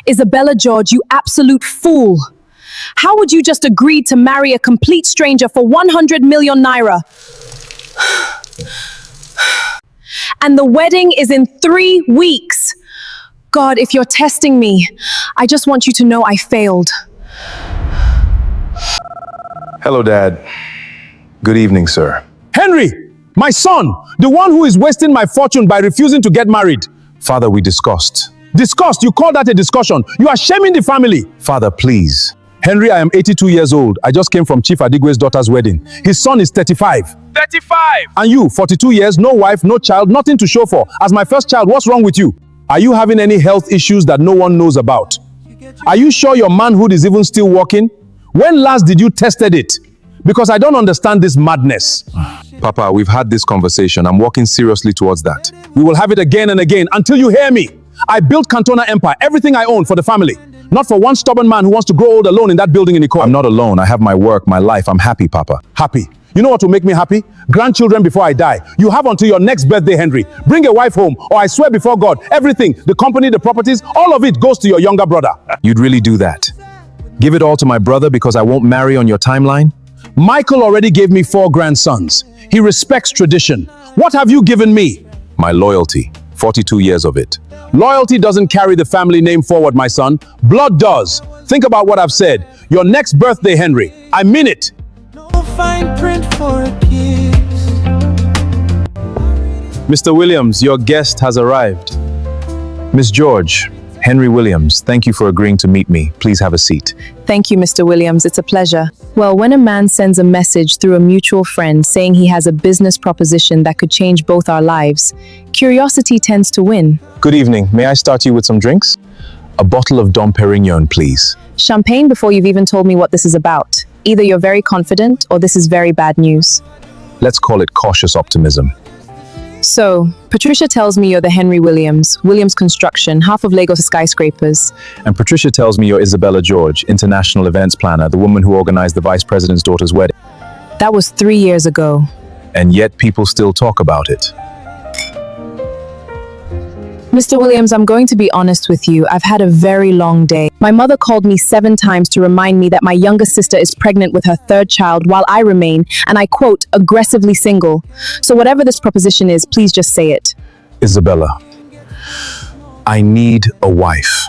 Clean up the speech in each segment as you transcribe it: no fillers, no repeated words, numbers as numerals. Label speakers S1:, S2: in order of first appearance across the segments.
S1: Isabella George, you absolute fool. How would you just agree to marry a complete stranger for 100 million naira? And the wedding is in 3 weeks. God, if you're testing me, I just want you to know I failed.
S2: Hello, Dad. Good evening, sir.
S3: Henry, my son, the one who is wasting my fortune by refusing to get married.
S2: Father, we discussed.
S3: Discussed? You call that a discussion? You are shaming the family.
S2: Father, please.
S3: Henry, I am 82 years old. I just came from Chief Adigwe's daughter's wedding. His son is 35.
S2: 35!
S3: And you, 42 years, no wife, no child, nothing to show for. As my first child, what's wrong with you? Are you having any health issues that no one knows about? Are you sure your manhood is even still working? When last did you tested it? Because I don't understand this madness.
S2: Papa, we've had this conversation. I'm working seriously towards that.
S3: We will have it again and again until you hear me. I built Cantona Empire, everything I own for the family. Not for one stubborn man who wants to grow old alone in that building in Iko.
S2: I'm not alone. I have my work, my life. I'm happy, Papa.
S3: Happy? You know what will make me happy? Grandchildren before I die. You have until your next birthday, Henry. Bring a wife home, or I swear before God, everything, the company, the properties, all of it goes to your younger brother.
S2: You'd really do that? Give it all to my brother because I won't marry on your timeline?
S3: Michael already gave me 4 grandsons. He respects tradition. What have you given me?
S2: My loyalty. 42 years of it.
S3: Loyalty doesn't carry the family name forward, my son. Blood does. Think about what I've said. Your next birthday, Henry. I mean it.
S4: No fine print for a kiss.
S2: Mr. Williams, your guest has arrived. Miss George, Henry Williams, thank you for agreeing to meet me. Please have a seat.
S1: Thank you, Mr. Williams. It's a pleasure. Well, when a man sends a message through a mutual friend saying he has a business proposition that could change both our lives, curiosity tends to win.
S2: Good evening. May I start you with some drinks? A bottle of Dom Perignon, please.
S1: Champagne before you've even told me what this is about. Either you're very confident or this is very bad news.
S2: Let's call it cautious optimism.
S1: So, Patricia tells me you're the Henry Williams, Williams Construction, half of Lagos skyscrapers.
S2: And Patricia tells me you're Isabella George, international events planner, the woman who organized the vice president's daughter's wedding.
S1: That was 3 years ago.
S2: And yet people still talk about it.
S1: Mr. Williams, I'm going to be honest with you. I've had a very long day. My mother called me 7 times to remind me that my younger sister is pregnant with her 3rd child while I remain, and I quote, aggressively single. So whatever this proposition is, please just say it.
S2: Isabella, I need a wife.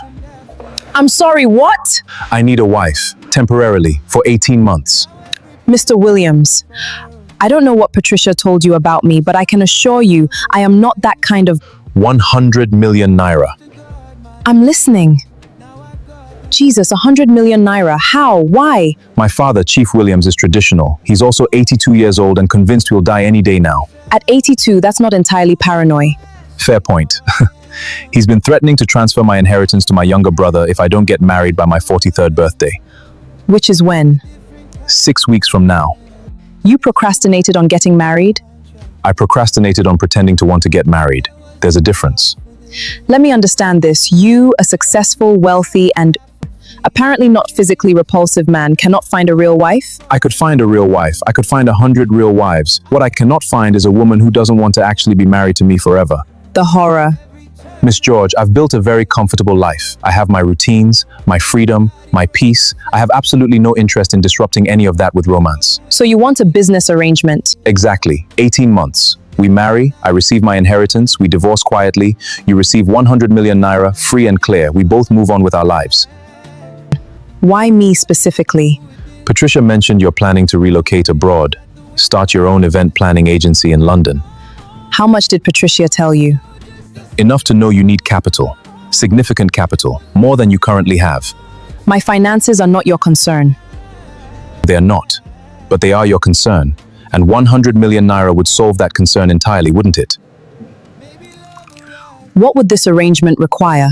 S1: I'm sorry, what?
S2: I need a wife, temporarily, for 18 months.
S1: Mr. Williams, I don't know what Patricia told you about me, but I can assure you I am not that kind of...
S2: 100 million naira.
S1: I'm listening. Jesus, 100 million naira. How? Why?
S2: My father, Chief Williams, is traditional. He's also 82 years old and convinced he'll die any day now.
S1: At 82, that's not entirely paranoid.
S2: Fair point. He's been threatening to transfer my inheritance to my younger brother if I don't get married by my 43rd birthday.
S1: Which is when?
S2: 6 weeks from now.
S1: You procrastinated on getting married?
S2: I procrastinated on pretending to want to get married. There's a difference.
S1: Let me understand this. You, a successful, wealthy, and apparently not physically repulsive man, cannot find a real wife?
S2: I could find a real wife. I could find 100 real wives. What I cannot find is a woman who doesn't want to actually be married to me forever.
S1: The horror.
S2: Miss George, I've built a very comfortable life. I have my routines, my freedom, my peace. I have absolutely no interest in disrupting any of that with romance.
S1: So you want a business arrangement?
S2: Exactly. 18 months. We marry, I receive my inheritance, we divorce quietly, you receive 100 million naira, free and clear. We both move on with our lives.
S1: Why me specifically?
S2: Patricia mentioned you're planning to relocate abroad, start your own event planning agency in London.
S1: How much did Patricia tell you?
S2: Enough to know you need capital, significant capital, more than you currently have.
S1: My finances are not your concern.
S2: They're not, but they are your concern. And 100 million naira would solve that concern entirely, wouldn't it?
S1: What would this arrangement require?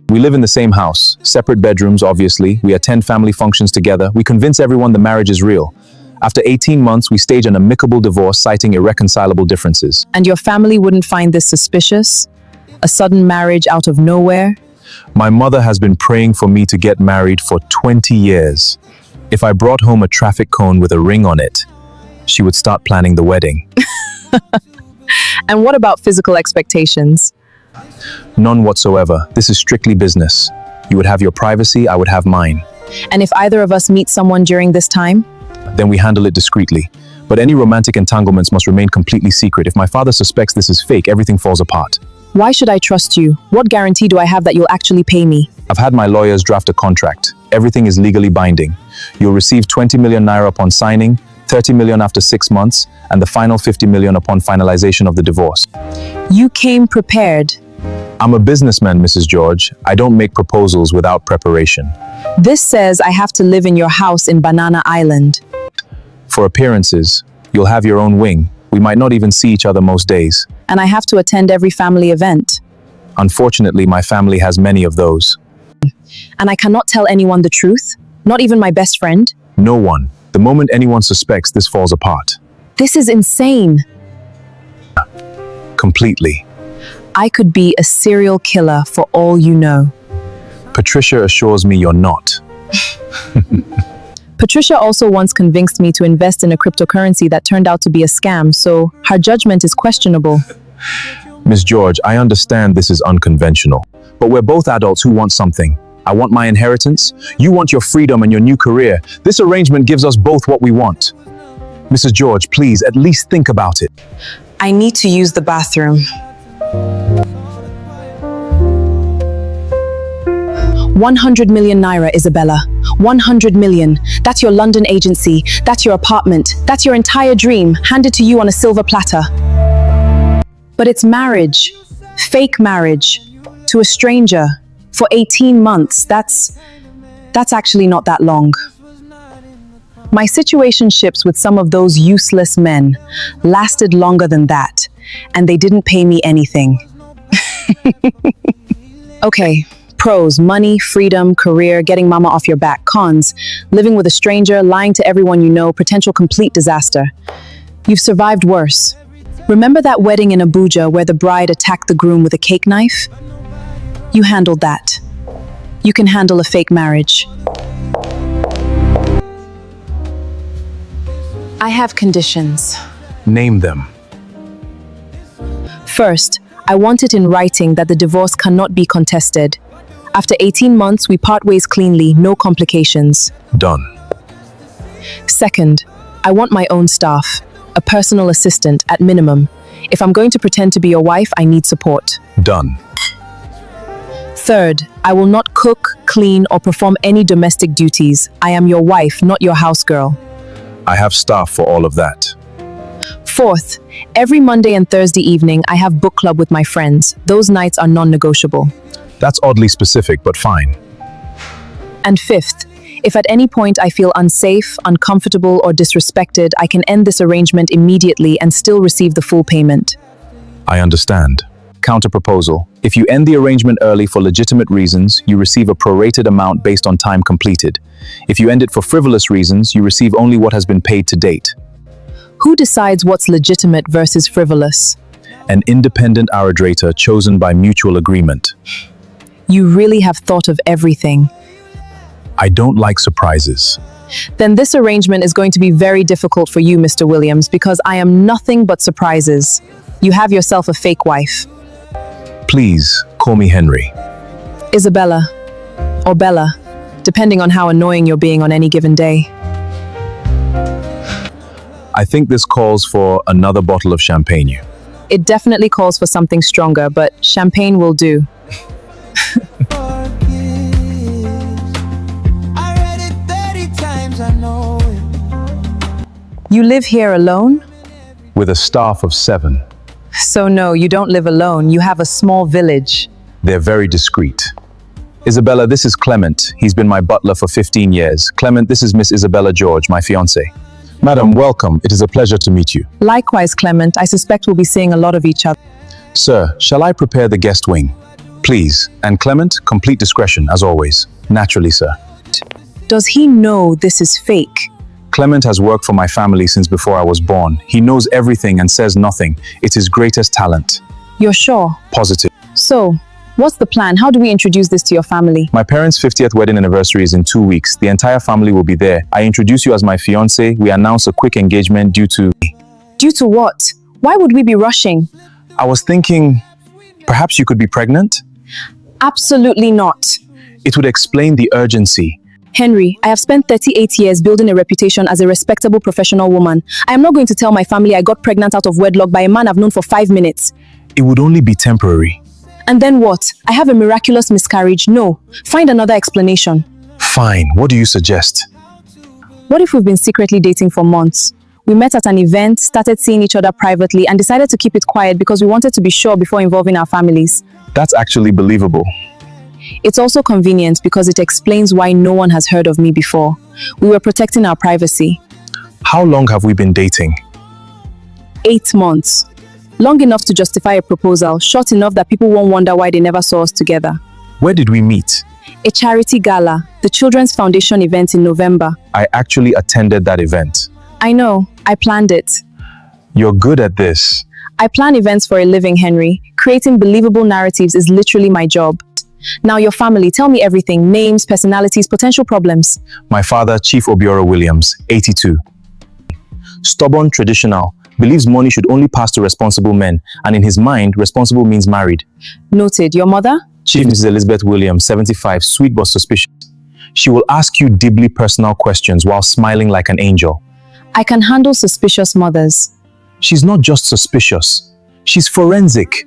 S2: We live in the same house, separate bedrooms, obviously. We attend family functions together. We convince everyone the marriage is real. After 18 months, we stage an amicable divorce citing irreconcilable differences.
S1: And your family wouldn't find this suspicious? A sudden marriage out of nowhere?
S2: My mother has been praying for me to get married for 20 years. If I brought home a traffic cone with a ring on it, she would start planning the wedding.
S1: And what about physical expectations?
S2: None whatsoever. This is strictly business. You would have your privacy, I would have mine.
S1: And if either of us meet someone during this time?
S2: Then we handle it discreetly. But any romantic entanglements must remain completely secret. If my father suspects this is fake, everything falls apart.
S1: Why should I trust you? What guarantee do I have that you'll actually pay me?
S2: I've had my lawyers draft a contract. Everything is legally binding. You'll receive 20 million naira upon signing, 30 million after 6 months, and the final 50 million upon finalization of the divorce.
S1: You came prepared.
S2: I'm a businessman, Mrs. George. I don't make proposals without preparation.
S1: This says I have to live in your house in Banana Island.
S2: For appearances, you'll have your own wing. We might not even see each other most days.
S1: And I have to attend every family event.
S2: Unfortunately, my family has many of those.
S1: And I cannot tell anyone the truth? Not even my best friend?
S2: No one. The moment anyone suspects, this falls apart.
S1: This is insane.
S2: Completely.
S1: I could be a serial killer for all you know.
S2: Patricia assures me you're not.
S1: Patricia also once convinced me to invest in a cryptocurrency that turned out to be a scam, so her judgment is questionable.
S2: Miss George, I understand this is unconventional, but we're both adults who want something. I want my inheritance. You want your freedom and your new career. This arrangement gives us both what we want. Mrs. George, please, at least think about it.
S1: I need to use the bathroom. 100 million naira, Isabella. 100 million. That's your London agency. That's your apartment. That's your entire dream, handed to you on a silver platter. But it's marriage. Fake marriage. To a stranger. For 18 months. That's actually not that long. My situationships with some of those useless men lasted longer than that, and they didn't pay me anything. Okay. Pros: money, freedom, career, getting mama off your back. Cons: living with a stranger, lying to everyone you know, potential complete disaster. You've survived worse. Remember that wedding in Abuja where the bride attacked the groom with a cake knife? You handled that. You can handle a fake marriage. I have conditions.
S2: Name them.
S1: First, I want it in writing that the divorce cannot be contested. After 18 months, we part ways cleanly, no complications.
S2: Done.
S1: Second, I want my own staff, a personal assistant at minimum. If I'm going to pretend to be your wife, I need support.
S2: Done.
S1: Third, I will not cook, clean, or perform any domestic duties. I am your wife, not your house girl.
S2: I have staff for all of that.
S1: Fourth, every Monday and Thursday evening, I have book club with my friends. Those nights are non-negotiable.
S2: That's oddly specific, but fine.
S1: And fifth, if at any point I feel unsafe, uncomfortable, or disrespected, I can end this arrangement immediately and still receive the full payment.
S2: I understand. Counter-proposal. If you end the arrangement early for legitimate reasons, you receive a prorated amount based on time completed. If you end it for frivolous reasons, you receive only what has been paid to date.
S1: Who decides what's legitimate versus frivolous?
S2: An independent arbitrator chosen by mutual agreement.
S1: You really have thought of everything.
S2: I don't like surprises.
S1: Then this arrangement is going to be very difficult for you, Mr. Williams, because I am nothing but surprises. You have yourself a fake wife.
S2: Please, call me Henry.
S1: Isabella. Or Bella, depending on how annoying you're being on any given day.
S2: I think this calls for another bottle of champagne.
S1: It definitely calls for something stronger, but champagne will do. You live here alone?
S2: With a staff of 7.
S1: So no, you don't live alone. You have a small village.
S2: They're very discreet. Isabella, this is Clement. He's been my butler for 15 years. Clement, this is Miss Isabella George, my fiancée. Madam, welcome. It is a pleasure to meet you.
S1: Likewise, Clement. I suspect we'll be seeing a lot of each other.
S2: Sir, shall I prepare the guest wing? Please. And Clement, complete discretion, as always. Naturally, sir.
S1: Does he know this is fake?
S2: Clement has worked for my family since before I was born. He knows everything and says nothing. It's his greatest talent.
S1: You're sure?
S2: Positive.
S1: So, what's the plan? How do we introduce this to your family?
S2: My parents' 50th wedding anniversary is in 2 weeks. The entire family will be there. I introduce you as my fiancé. We announce a quick engagement due to...
S1: Due to what? Why would we be rushing?
S2: I was thinking, perhaps you could be pregnant?
S1: Absolutely not.
S2: It would explain the urgency.
S1: Henry, I have spent 38 years building a reputation as a respectable professional woman. I am not going to tell my family I got pregnant out of wedlock by a man I've known for 5 minutes.
S2: It would only be temporary.
S1: And then what? I have a miraculous miscarriage. No. Find another explanation.
S2: Fine, what do you suggest?
S1: What if we've been secretly dating for months? We met at an event, started seeing each other privately, and decided to keep it quiet because we wanted to be sure before involving our families.
S2: That's actually believable.
S1: It's also convenient because it explains why no one has heard of me before. We were protecting our privacy.
S2: How long have we been dating?
S1: 8 months. Long enough to justify a proposal, short enough that people won't wonder why they never saw us together.
S2: Where did we meet?
S1: A charity gala, the Children's Foundation event in November.
S2: I actually attended that event.
S1: I know, I planned it.
S2: You're good at this.
S1: I plan events for a living, Henry. Creating believable narratives is literally my job. Now your family, tell me everything. Names, personalities, potential problems.
S2: My father, Chief Obiora Williams, 82. Stubborn, traditional, believes money should only pass to responsible men, and in his mind, responsible means married.
S1: Noted. Your mother?
S2: Chief Mrs. Elizabeth Williams, 75, sweet but suspicious. She will ask you deeply personal questions while smiling like an angel.
S1: I can handle suspicious mothers.
S2: She's not just suspicious, she's forensic.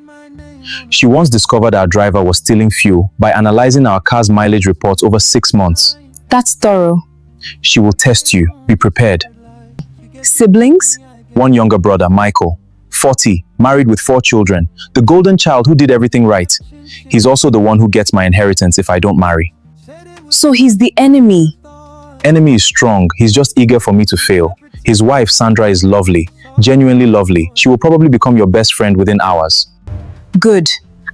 S2: She once discovered our driver was stealing fuel by analyzing our car's mileage reports over 6 months.
S1: That's thorough.
S2: She will test you. Be prepared.
S1: Siblings?
S2: One younger brother, Michael, 40, married with 4 children, the golden child who did everything right. He's also the one who gets my inheritance if I don't marry.
S1: So he's the enemy.
S2: Enemy is strong. He's just eager for me to fail. His wife, Sandra, is lovely, genuinely lovely. She will probably become your best friend within hours.
S1: Good.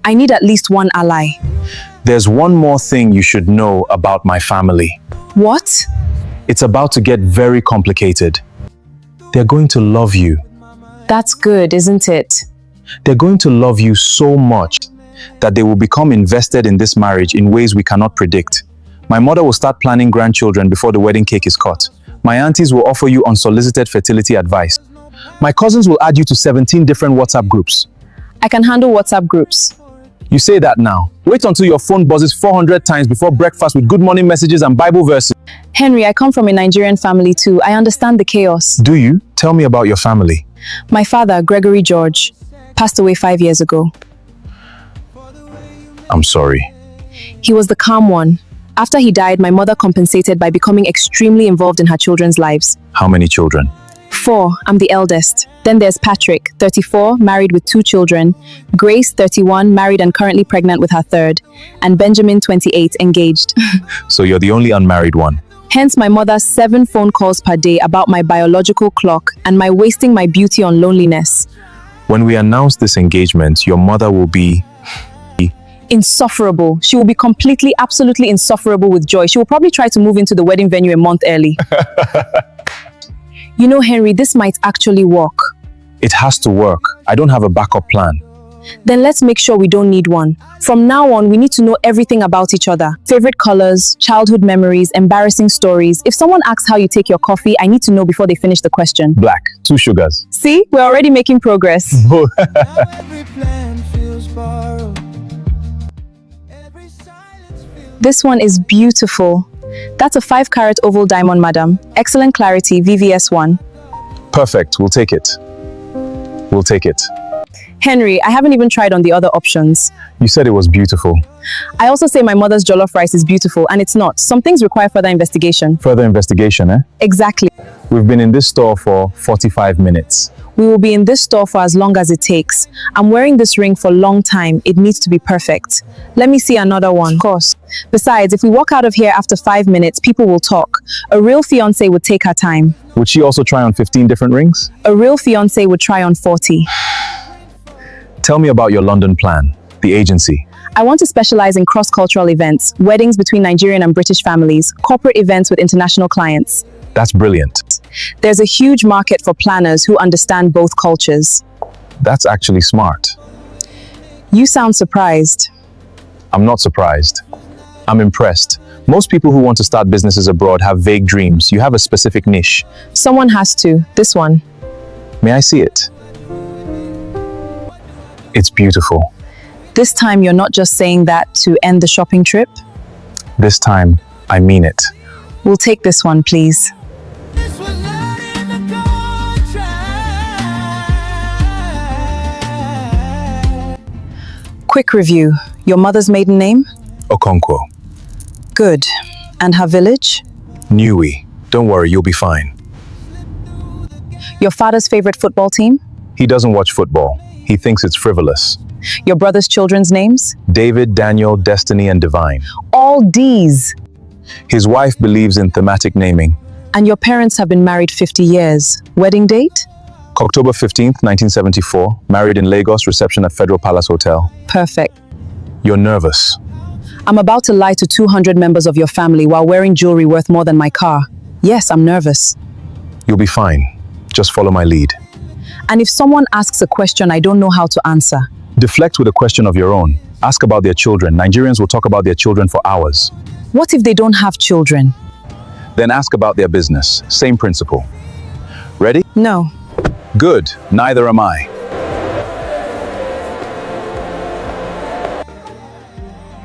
S1: I need at least one ally.
S2: There's one more thing you should know about my family.
S1: What?
S2: It's about to get very complicated. They're going to love you.
S1: That's good, isn't it?
S2: They're going to love you so much that they will become invested in this marriage in ways we cannot predict. My mother will start planning grandchildren before the wedding cake is cut. My aunties will offer you unsolicited fertility advice. My cousins will add you to 17 different WhatsApp groups.
S1: I can handle WhatsApp groups.
S2: You say that now. Wait until your phone buzzes 400 times before breakfast with good morning messages and Bible verses.
S1: Henry, I come from a Nigerian family too. I understand the chaos.
S2: Do you? Tell me about your family.
S1: My father, Gregory George, passed away 5 years ago.
S2: I'm sorry.
S1: He was the calm one. After he died, my mother compensated by becoming extremely involved in her children's lives.
S2: How many children?
S1: 4. I'm the eldest. Then there's Patrick, 34, married with 2 children. Grace, 31, married and currently pregnant with her 3rd. And Benjamin, 28, engaged.
S2: So you're the only unmarried one.
S1: Hence my mother's 7 phone calls per day about my biological clock and my wasting my beauty on loneliness.
S2: When we announce this engagement, your mother will be...
S1: Insufferable. She will be completely, absolutely insufferable with joy. She will probably try to move into the wedding venue a month early. You know, Henry, this might actually work.
S2: It has to work. I don't have a backup plan.
S1: Then let's make sure we don't need one. From now on, we need to know everything about each other. Favorite colors, childhood memories, embarrassing stories. If someone asks how you take your coffee, I need to know before they finish the question.
S2: Black, 2 sugars.
S1: See, we're already making progress.
S4: Now every plan feels borrowed. Every silence feels
S1: This one is beautiful. That's a 5-carat oval diamond, madam. Excellent clarity, VVS1.
S2: Perfect. We'll take it. We'll take it.
S1: Henry, I haven't even tried on the other options.
S2: You said it was beautiful.
S1: I also say my mother's jollof rice is beautiful, and it's not. Some things require further investigation.
S2: Further investigation, eh?
S1: Exactly.
S2: We've been in this store for 45 minutes.
S1: We will be in this store for as long as it takes. I'm wearing this ring for a long time. It needs to be perfect. Let me see another one. Of course. Besides, if we walk out of here after 5 minutes, people will talk. A real fiancé would take her time.
S2: Would she also try on 15 different rings?
S1: A real fiancé would try on 40.
S2: Tell me about your London plan, the agency.
S1: I want to specialize in cross-cultural events, weddings between Nigerian and British families, corporate events with international clients.
S2: That's brilliant.
S1: There's a huge market for planners who understand both cultures.
S2: That's actually smart.
S1: You sound surprised.
S2: I'm not surprised. I'm impressed. Most people who want to start businesses abroad have vague dreams. You have a specific niche.
S1: Someone has to. This one.
S2: May I see it? It's beautiful.
S1: This time you're not just saying that to end the shopping trip?
S2: This time, I mean it.
S1: We'll take this one, please.
S4: This was not in the contract.
S1: Quick review. Your mother's maiden name?
S2: Okonkwo.
S1: Good. And her village?
S2: Niue. Don't worry, you'll be fine.
S1: Your father's favorite football team?
S2: He doesn't watch football. He thinks it's frivolous.
S1: Your brother's children's names?
S2: David, Daniel, Destiny, and Divine.
S1: All D's.
S2: His wife believes in thematic naming.
S1: And your parents have been married 50 years. Wedding date?
S2: October 15th, 1974. Married in Lagos, reception at Federal Palace Hotel.
S1: Perfect.
S2: You're nervous.
S1: I'm about to lie to 200 members of your family while wearing jewelry worth more than my car. Yes, I'm nervous.
S2: You'll be fine. Just follow my lead.
S1: And if someone asks a question I don't know how to answer,
S2: Deflect with a question of your own. Ask about their children. Nigerians will talk about their children for hours.
S1: what if they don't have children?
S2: Then ask about their business. Same principle. Ready?
S1: No.
S2: Good. Neither am I.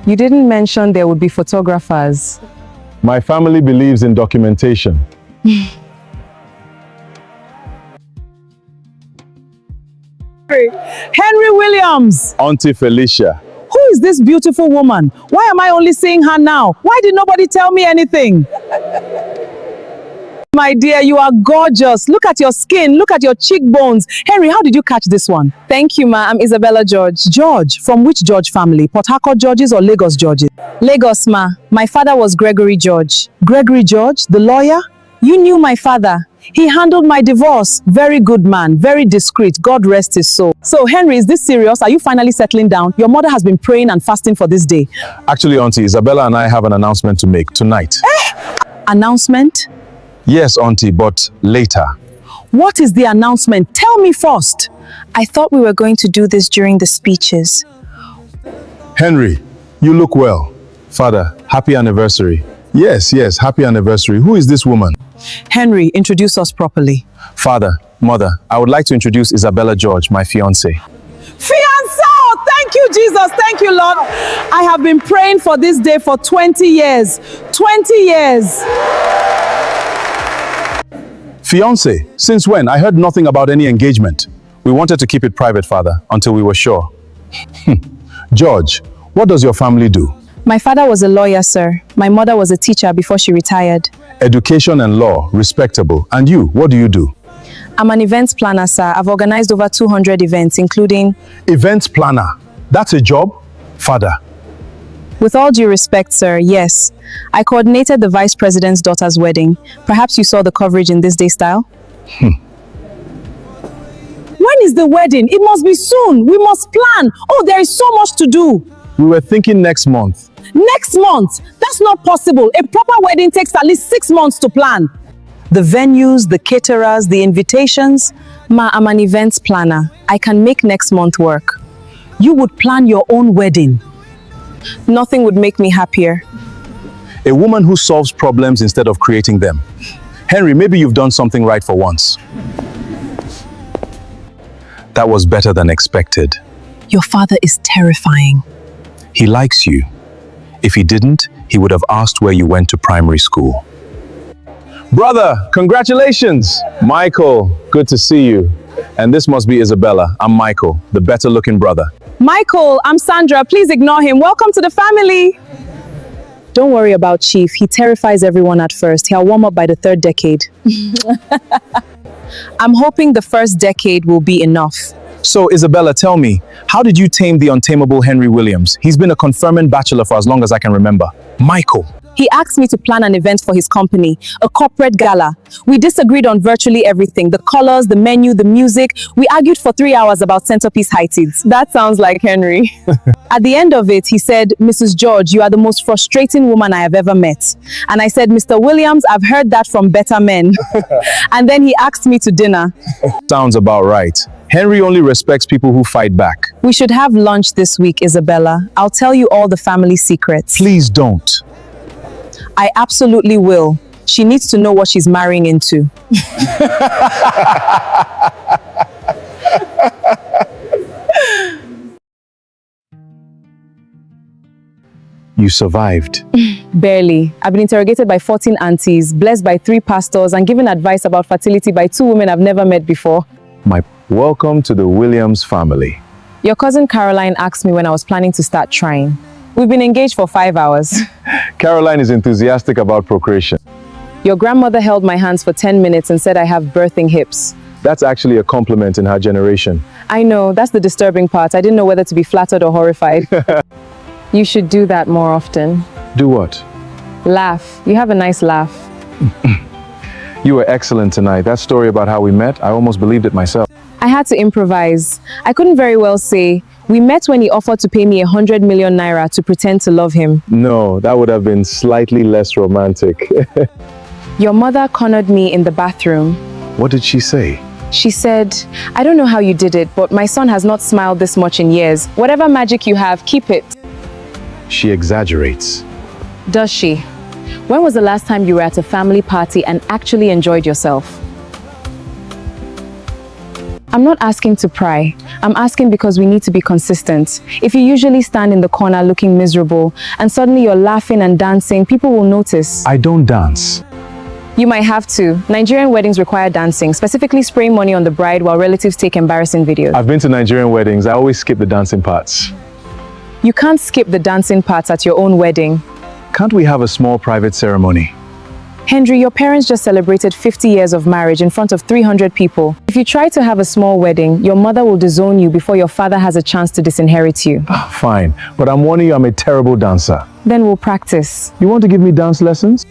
S1: You didn't mention there would be photographers.
S3: My family believes in documentation.
S1: Henry Williams!
S3: Auntie Felicia.
S1: Who is this beautiful woman? Why am I only seeing her now? Why did nobody tell me anything? My dear, you are gorgeous. Look at your skin. Look at your cheekbones. Henry, how did you catch this one? Thank you, ma. I'm Isabella George. George? From which George family? Port Harcourt Georges or Lagos Georges? Lagos, ma. My father was Gregory George. Gregory George? The lawyer? You knew my father. He handled my divorce. Very good man. Very discreet. God rest his soul. So, Henry, is this serious? Are you finally settling down? Your mother has been praying and fasting for this day.
S3: Actually, Auntie, Isabella and I have an announcement to make tonight.
S1: Announcement?
S3: Yes, Auntie, but later.
S1: What is the announcement? Tell me first. I thought we were going to do this during the speeches.
S3: Henry, you look well. Father, happy anniversary. Yes, happy anniversary. Who is this woman?
S1: Henry, introduce us properly.
S2: Father, mother, I would like to introduce Isabella George, my fiancée.
S1: Fiancé! Thank you, Jesus. Thank you, Lord. I have been praying for this day for 20 years. 20 years.
S3: Fiancé? Since when? I heard nothing about any engagement.
S2: We wanted to keep it private, Father, until we were sure.
S3: George, what does your family do?
S1: My father was a lawyer, sir. My mother was a teacher before she retired.
S3: Education and law, respectable. And you, what do you do?
S1: I'm an events planner, sir. I've organized over 200 events, including...
S3: Events planner. That's a job? Father.
S1: With all due respect, sir, yes. I coordinated the vice president's daughter's wedding. Perhaps you saw the coverage in This Day Style? When is the wedding? It must be soon. We must plan. Oh, there is so much to do.
S3: We were thinking next month.
S1: Next month? That's not possible. A proper wedding takes at least 6 months to plan. The venues, the caterers, the invitations. Ma, I'm an events planner. I can make next month work. You would plan your own wedding. Nothing would make me happier.
S2: A woman who solves problems instead of creating them. Henry, maybe you've done something right for once. That was better than expected.
S1: Your father is terrifying.
S2: He likes you. If he didn't, he would have asked where you went to primary school.
S3: Brother, congratulations!
S2: Michael, good to see you. And this must be Isabella. I'm Michael, the better looking brother.
S1: Michael, I'm Sandra. Please ignore him. Welcome to the family. Don't worry about Chief. He terrifies everyone at first. He'll warm up by the 3rd decade. I'm hoping the first decade will be enough.
S2: So, Isabella, tell me, how did you tame the untamable Henry Williams? He's been a confirming bachelor for as long as I can remember. Michael.
S1: He asked me to plan an event for his company, a corporate gala. We disagreed on virtually everything, the colors, the menu, the music. We argued for 3 hours about centerpiece heights. That sounds like Henry. At the end of it, he said, Mrs. George, you are the most frustrating woman I have ever met. And I said, Mr. Williams, I've heard that from better men. And then he asked me to dinner.
S2: Sounds about right. Henry only respects people who fight back.
S1: We should have lunch this week, Isabella. I'll tell you all the family secrets.
S2: Please don't.
S1: I absolutely will. She needs to know what she's marrying into.
S2: You survived.
S1: Barely. I've been interrogated by 14 aunties, blessed by 3 pastors, and given advice about fertility by 2 women I've never met before.
S2: Welcome to the Williams family.
S1: Your cousin Caroline asked me when I was planning to start trying. We've been engaged for 5 hours.
S2: Caroline is enthusiastic about procreation.
S1: Your grandmother held my hands for 10 minutes and said I have birthing hips.
S2: That's actually a compliment in her generation.
S1: I know, that's the disturbing part. I didn't know whether to be flattered or horrified. You should do that more often.
S2: Do what?
S1: Laugh. You have a nice laugh.
S2: You were excellent tonight. That story about how we met, I almost believed it myself.
S1: I had to improvise. I couldn't very well say, we met when he offered to pay me 100 million naira to pretend to love him.
S2: No, that would have been slightly less romantic.
S1: Your mother cornered me in the bathroom.
S2: What did she say?
S1: She said, I don't know how you did it, but my son has not smiled this much in years. Whatever magic you have, keep it.
S2: She exaggerates.
S1: Does she? When was the last time you were at a family party and actually enjoyed yourself? I'm not asking to pry. I'm asking because we need to be consistent. If you usually stand in the corner looking miserable and suddenly you're laughing and dancing, people will notice.
S2: I don't dance.
S1: You might have to. Nigerian weddings require dancing, specifically spraying money on the bride while relatives take embarrassing videos.
S2: I've been to Nigerian weddings. I always skip the dancing parts.
S1: You can't skip the dancing parts at your own wedding.
S2: Can't we have a small private ceremony?
S1: Henry, your parents just celebrated 50 years of marriage in front of 300 people. If you try to have a small wedding, your mother will disown you before your father has a chance to disinherit you.
S2: Fine, but I'm warning you, I'm a terrible dancer.
S1: Then we'll practice.
S2: You want to give me dance lessons?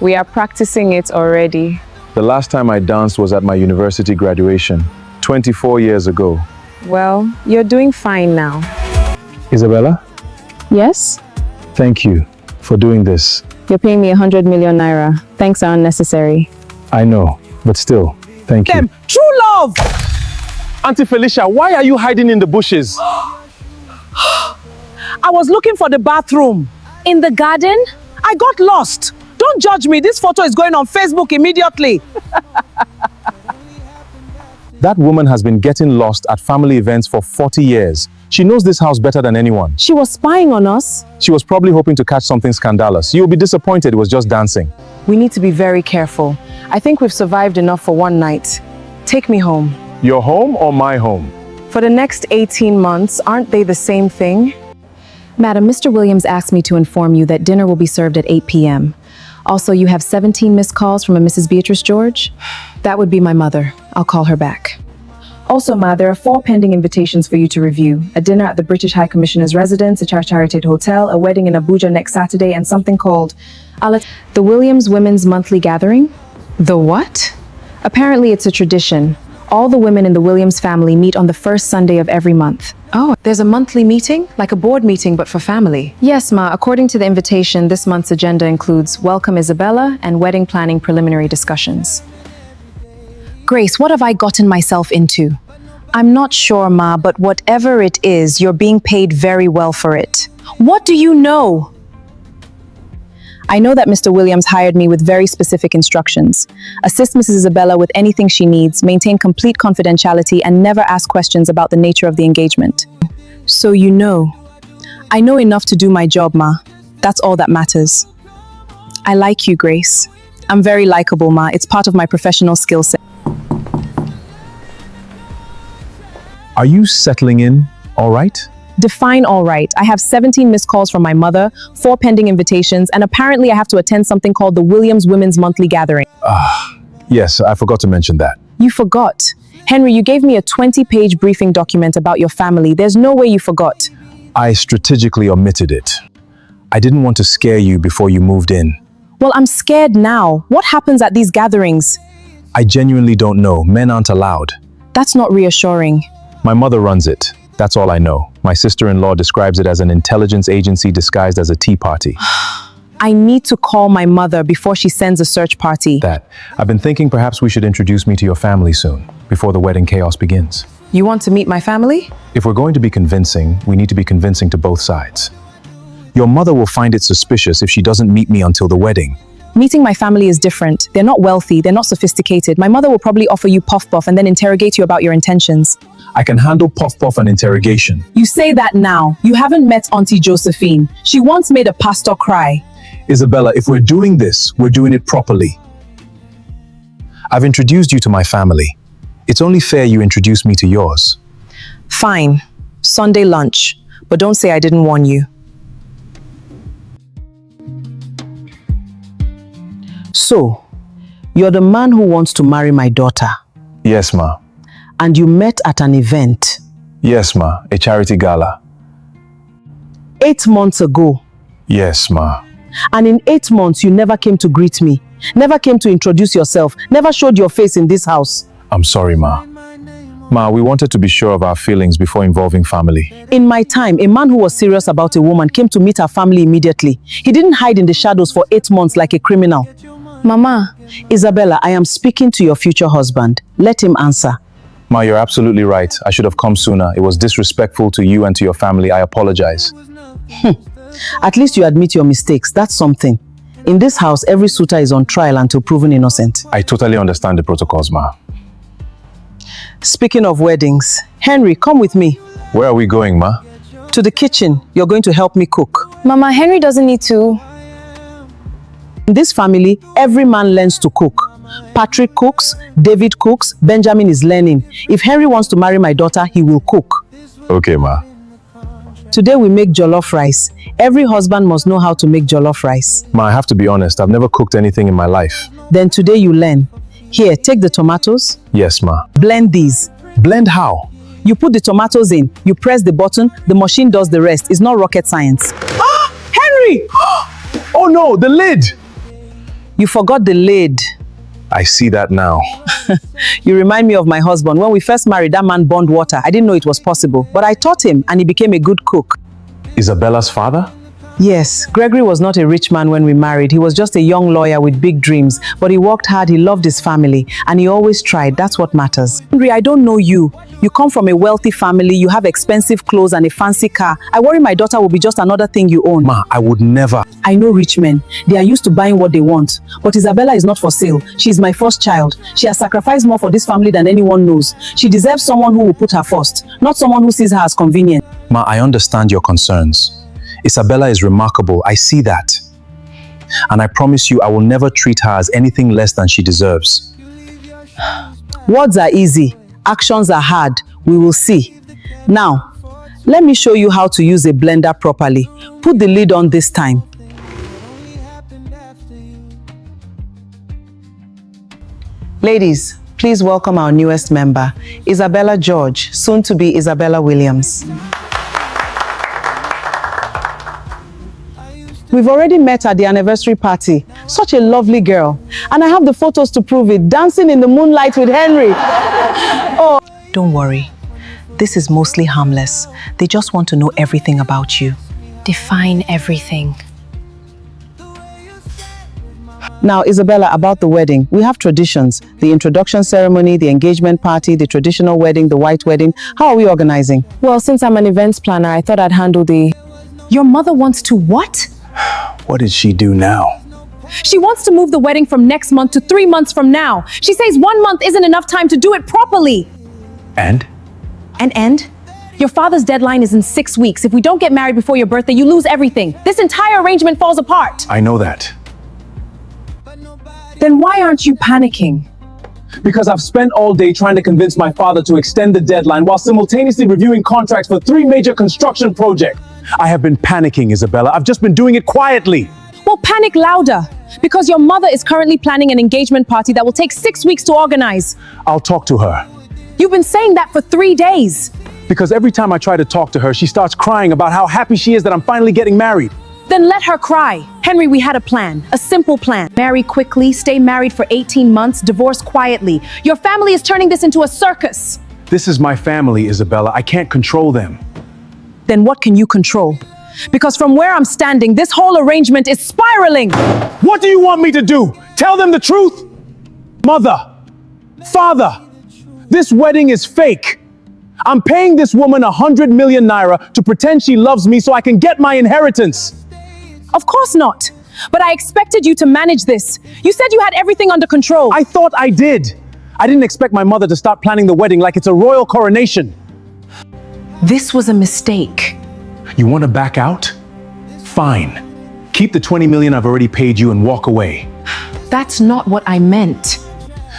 S1: We are practicing it already.
S2: The last time I danced was at my university graduation, 24 years ago.
S1: Well, you're doing fine now.
S2: Isabella?
S1: Yes?
S2: Thank you for doing this.
S1: You're paying me 100 million naira. Thanks are unnecessary.
S2: I know, but still, thank you.
S3: True love! Auntie Felicia, why are you hiding in the bushes?
S5: I was looking for the bathroom.
S1: In the garden?
S5: I got lost. Don't judge me. This photo is going on Facebook immediately.
S2: That woman has been getting lost at family events for 40 years. She knows this house better than anyone.
S1: She was spying on us.
S2: She was probably hoping to catch something scandalous. You'll be disappointed it was just dancing.
S1: We need to be very careful. I think we've survived enough for one night. Take me home.
S2: Your home or my home?
S1: For the next 18 months, aren't they the same thing? Madam, Mr. Williams asked me to inform you that dinner will be served at 8 p.m. Also, you have 17 missed calls from a Mrs. Beatrice George. That would be my mother. I'll call her back. Also, Ma, there are 4 pending invitations for you to review. A dinner at the British High Commissioner's residence, a Church Heritage Hotel, a wedding in Abuja next Saturday, and something called the Williams Women's Monthly Gathering. The what? Apparently, it's a tradition. All the women in the Williams family meet on the first Sunday of every month. Oh, there's a monthly meeting? Like a board meeting, but for family? Yes, Ma. According to the invitation, this month's agenda includes Welcome Isabella and wedding planning preliminary discussions. Grace, what have I gotten myself into? I'm not sure, Ma, but whatever it is, you're being paid very well for it. What do you know? I know that Mr. Williams hired me with very specific instructions. Assist Mrs. Isabella with anything she needs, maintain complete confidentiality, and never ask questions about the nature of the engagement. So you know. I know enough to do my job, Ma. That's all that matters. I like you, Grace. I'm very likable, Ma. It's part of my professional skill set.
S2: Are you settling in all right?
S1: Define all right. I have 17 missed calls from my mother, 4 pending invitations, and apparently I have to attend something called the Williams Women's Monthly Gathering.
S2: Yes, I forgot to mention that.
S1: You forgot. Henry, you gave me a 20-page briefing document about your family. There's no way you forgot.
S2: I strategically omitted it. I didn't want to scare you before you moved in.
S1: Well, I'm scared now. What happens at these gatherings?
S2: I genuinely don't know. Men aren't allowed.
S1: That's not reassuring.
S2: My mother runs it. That's all I know. My sister-in-law describes it as an intelligence agency disguised as a tea party.
S1: I need to call my mother before she sends a search party.
S2: I've been thinking perhaps we should introduce me to your family soon, before the wedding chaos begins.
S1: You want to meet my family?
S2: If we're going to be convincing, we need to be convincing to both sides. Your mother will find it suspicious if she doesn't meet me until the wedding.
S1: Meeting my family is different. They're not wealthy, they're not sophisticated. My mother will probably offer you puff-puff and then interrogate you about your intentions.
S2: I can handle puff-puff and interrogation.
S1: You say that now. You haven't met Auntie Josephine. She once made a pastor cry.
S2: Isabella, if we're doing this, we're doing it properly. I've introduced you to my family. It's only fair you introduce me to yours.
S1: Fine. Sunday lunch. But don't say I didn't warn you.
S5: So, you're the man who wants to marry my daughter.
S2: Yes, ma.
S5: And you met at an event.
S2: Yes, ma. A charity gala.
S5: 8 months ago.
S2: Yes, ma.
S5: And in 8 months, you never came to greet me. Never came to introduce yourself. Never showed your face in this house.
S2: I'm sorry, ma. Ma, we wanted to be sure of our feelings before involving family.
S5: In my time, a man who was serious about a woman came to meet her family immediately. He didn't hide in the shadows for 8 months like a criminal.
S1: Mama.
S5: Isabella, I am speaking to your future husband. Let him answer.
S2: Ma, you're absolutely right. I should have come sooner. It was disrespectful to you and to your family. I apologize.
S5: At least you admit your mistakes. That's something. In this house, every suitor is on trial until proven innocent.
S2: I totally understand the protocols, ma.
S5: Speaking of weddings, Henry, come with me.
S2: Where are we going, ma?
S5: To the kitchen. You're going to help me cook.
S1: Mama, Henry doesn't need to.
S5: In this family, every man learns to cook. Patrick cooks, David cooks, Benjamin is learning. If Henry wants to marry my daughter, he will cook.
S2: Okay, ma.
S5: Today we make jollof rice. Every husband must know how to make jollof rice.
S2: Ma, I have to be honest. I've never cooked anything in my life.
S5: Then today you learn. Here, take the tomatoes.
S2: Yes, ma.
S5: Blend these.
S2: Blend how?
S5: You put the tomatoes in. You press the button. The machine does the rest. It's not rocket science.
S3: Henry! Oh no, the lid!
S5: You forgot the lid.
S2: I see that now.
S5: You remind me of my husband. When we first married, that man burned water. I didn't know it was possible. But I taught him and he became a good cook.
S2: Isabella's father?
S5: Yes, Gregory was not a rich man when we married. He was just a young lawyer with big dreams. But he worked hard, he loved his family, and he always tried. That's what matters. Henry, I don't know you. You come from a wealthy family, you have expensive clothes and a fancy car. I worry my daughter will be just another thing you own.
S2: Ma, I would never.
S5: I know rich men. They are used to buying what they want. But Isabella is not for sale. She is my first child. She has sacrificed more for this family than anyone knows. She deserves someone who will put her first, not someone who sees her as convenient.
S2: Ma, I understand your concerns. Isabella is remarkable. I see that. And I promise you, I will never treat her as anything less than she deserves.
S5: Words are easy. Actions are hard. We will see. Now, let me show you how to use a blender properly. Put the lid on this time. Ladies, please welcome our newest member, Isabella George, soon to be Isabella Williams. We've already met at the anniversary party. Such a lovely girl. And I have the photos to prove it. Dancing in the moonlight with Henry. Oh. Don't worry. This is mostly harmless. They just want to know everything about you.
S1: Define everything.
S5: Now, Isabella, about the wedding. We have traditions. The introduction ceremony, the engagement party, the traditional wedding, the white wedding. How are we organizing?
S1: Well, since I'm an events planner, I thought I'd handle the... Your mother wants to what?
S3: What did she do now?
S1: She wants to move the wedding from next month to 3 months from now. She says 1 month isn't enough time to do it properly.
S3: And?
S1: And? Your father's deadline is in 6 weeks. If we don't get married before your birthday, you lose everything. This entire arrangement falls apart.
S3: I know that.
S1: Then why aren't you panicking?
S3: Because I've spent all day trying to convince my father to extend the deadline while simultaneously reviewing contracts for 3 major construction projects. I have been panicking, Isabella. I've just been doing it quietly.
S1: Well, panic louder. Because your mother is currently planning an engagement party that will take 6 weeks to organize.
S3: I'll talk to her.
S1: You've been saying that for 3 days.
S3: Because every time I try to talk to her, she starts crying about how happy she is that I'm finally getting married.
S1: Then let her cry. Henry, we had a plan. A simple plan. Marry quickly, stay married for 18 months, divorce quietly. Your family is turning this into a circus.
S3: This is my family, Isabella. I can't control them.
S1: Then what can you control? Because from where I'm standing, this whole arrangement is spiraling.
S3: What do you want me to do? Tell them the truth? Mother, father, this wedding is fake. I'm paying this woman 100 million naira to pretend she loves me so I can get my inheritance.
S1: Of course not. But I expected you to manage this. You said you had everything under control.
S3: I thought I did. I didn't expect my mother to start planning the wedding like it's a royal coronation.
S1: This was a mistake.
S3: You want to back out? Fine. Keep the 20 million I've already paid you and walk away.
S1: That's not what I meant.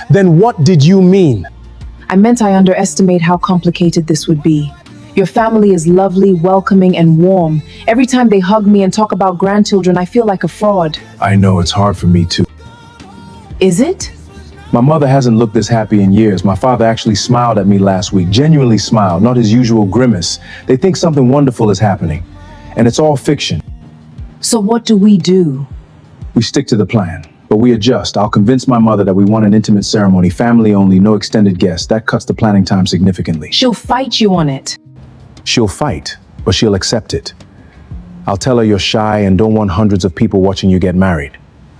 S3: Then what did you mean?
S1: I meant I underestimate how complicated this would be. Your family is lovely, welcoming, and warm. Every time they hug me and talk about grandchildren, I feel like a fraud.
S3: I know it's hard for me too.
S1: Is it?
S3: My mother hasn't looked this happy in years. My father actually smiled at me last week, genuinely smiled, not his usual grimace. They think something wonderful is happening, and it's all fiction.
S1: So what do we do?
S3: We stick to the plan, but we adjust. I'll convince my mother that we want an intimate ceremony, family only, no extended guests. That cuts the planning time significantly.
S1: She'll fight you on it.
S3: She'll fight, but she'll accept it. I'll tell her you're shy and don't want hundreds of people watching you get married.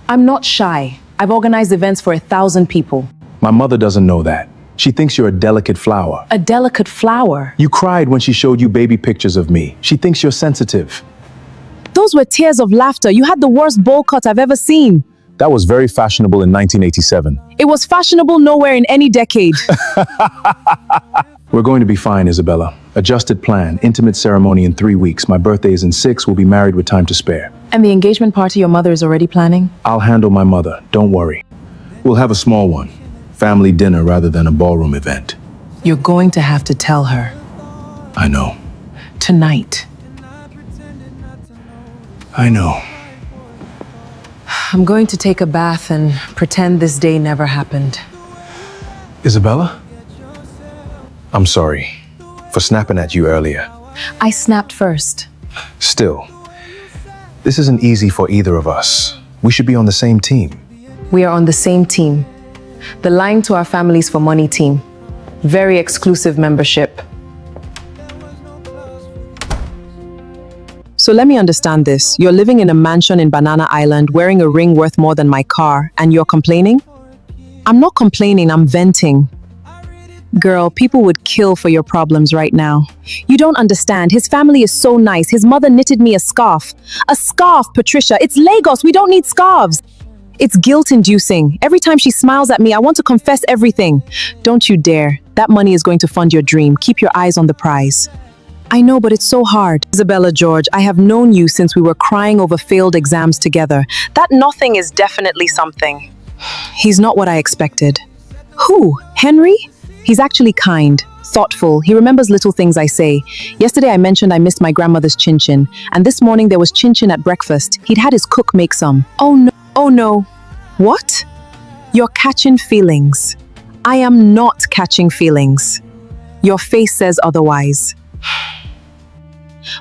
S1: I'm not shy. I've organized events for 1,000 people.
S3: My mother doesn't know that. She thinks you're a delicate flower.
S1: A delicate flower?
S3: You cried when she showed you baby pictures of me. She thinks you're sensitive.
S1: Those were tears of laughter. You had the worst bowl cut I've ever seen.
S2: That was very fashionable in 1987.
S1: It was fashionable nowhere in any decade.
S3: We're going to be fine, Isabella. Adjusted plan, intimate ceremony in 3 weeks. My birthday is in 6. We'll be married with time to spare.
S1: And the engagement party your mother is already planning?
S3: I'll handle my mother, don't worry. We'll have a small one. Family dinner rather than a ballroom event.
S1: You're going to have to tell her.
S3: I know.
S1: Tonight.
S3: I know.
S1: I'm going to take a bath and pretend this day never happened.
S3: Isabella? I'm sorry for snapping at you earlier.
S1: I snapped first.
S3: Still, this isn't easy for either of us. We should be on the same team.
S1: We are on the same team. The lying to our families for money team. Very exclusive membership. So let me understand this. You're living in a mansion in Banana Island, wearing a ring worth more than my car, and you're complaining? I'm not complaining, I'm venting. Girl, people would kill for your problems right now. You don't understand. His family is so nice. His mother knitted me a scarf. A scarf, Patricia. It's Lagos. We don't need scarves. It's guilt-inducing. Every time she smiles at me, I want to confess everything. Don't you dare. That money is going to fund your dream. Keep your eyes on the prize. I know, but it's so hard. Isabella George, I have known you since we were crying over failed exams together. That nothing is definitely something. He's not what I expected. Who? Henry? He's actually kind, thoughtful. He remembers little things I say. Yesterday I mentioned I missed my grandmother's chin-chin, and this morning there was chin-chin at breakfast. He'd had his cook make some. Oh no, oh no. What? You're catching feelings. I am not catching feelings. Your face says otherwise.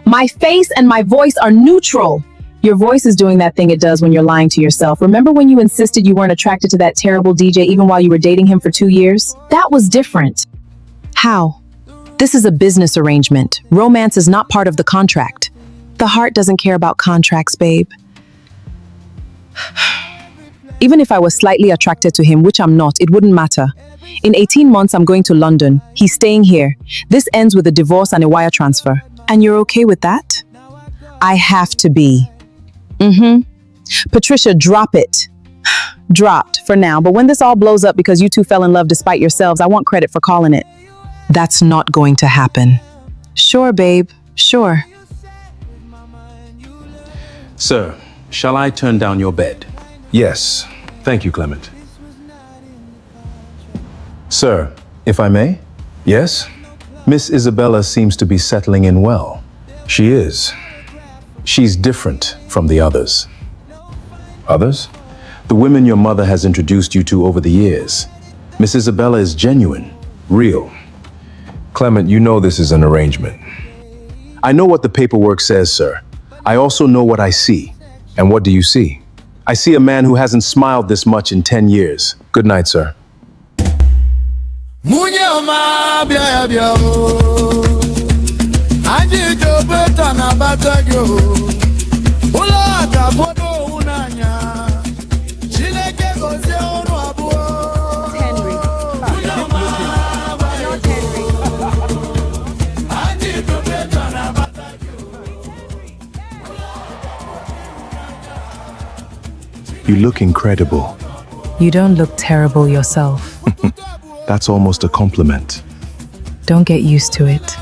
S1: My face and my voice are neutral. Your voice is doing that thing it does when you're lying to yourself. Remember when you insisted you weren't attracted to that terrible DJ even while you were dating him for 2 years? That was different. How? This is a business arrangement. Romance is not part of the contract. The heart doesn't care about contracts, babe. Even if I was slightly attracted to him, which I'm not, it wouldn't matter. In 18 months, I'm going to London. He's staying here. This ends with a divorce and a wire transfer. And you're okay with that? I have to be. Patricia, drop it. Dropped for now, but when this all blows up because you two fell in love despite yourselves, I want credit for calling it. That's not going to happen. Sure, babe. Sure.
S3: Sir, shall I turn down your bed? Yes. Thank you, Clement. Sir, if I may? Yes? Miss Isabella seems to be settling in well. She is. She's different from the others. Others? The women your mother has introduced you to over the years. Miss Isabella is genuine, real. Clement, you know this is an arrangement. I know what the paperwork says, sir. I also know what I see. And what do you see? I see a man who hasn't smiled this much in 10 years. Good night, sir.
S2: You look incredible.
S1: You don't look terrible yourself.
S2: That's almost a compliment.
S1: Don't get used to it.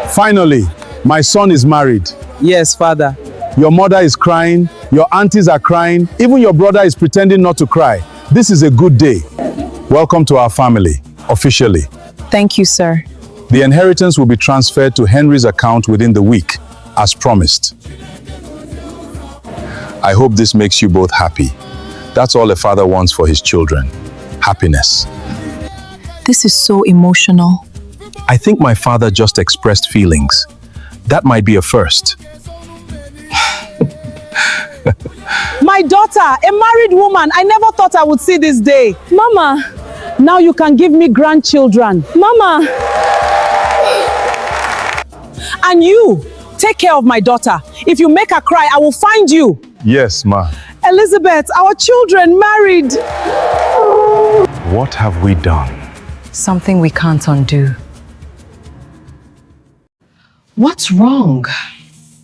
S3: Finally, my son is married.
S5: Yes, father.
S3: Your mother is crying, your aunties are crying, even your brother is pretending not to cry. This is a good day. Welcome to our family, officially.
S1: Thank you, sir.
S3: The inheritance will be transferred to Henry's account within the week, as promised. I hope this makes you both happy. That's all a father wants for his children. Happiness.
S1: This is so emotional.
S2: I think my father just expressed feelings. That might be a first.
S5: My daughter, a married woman. I never thought I would see this day.
S1: Mama!
S5: Now you can give me grandchildren.
S1: Mama!
S5: And you, take care of my daughter. If you make her cry, I will find you.
S3: Yes, ma.
S5: Elizabeth, our children married.
S2: What have we done?
S1: Something we can't undo.
S5: What's wrong?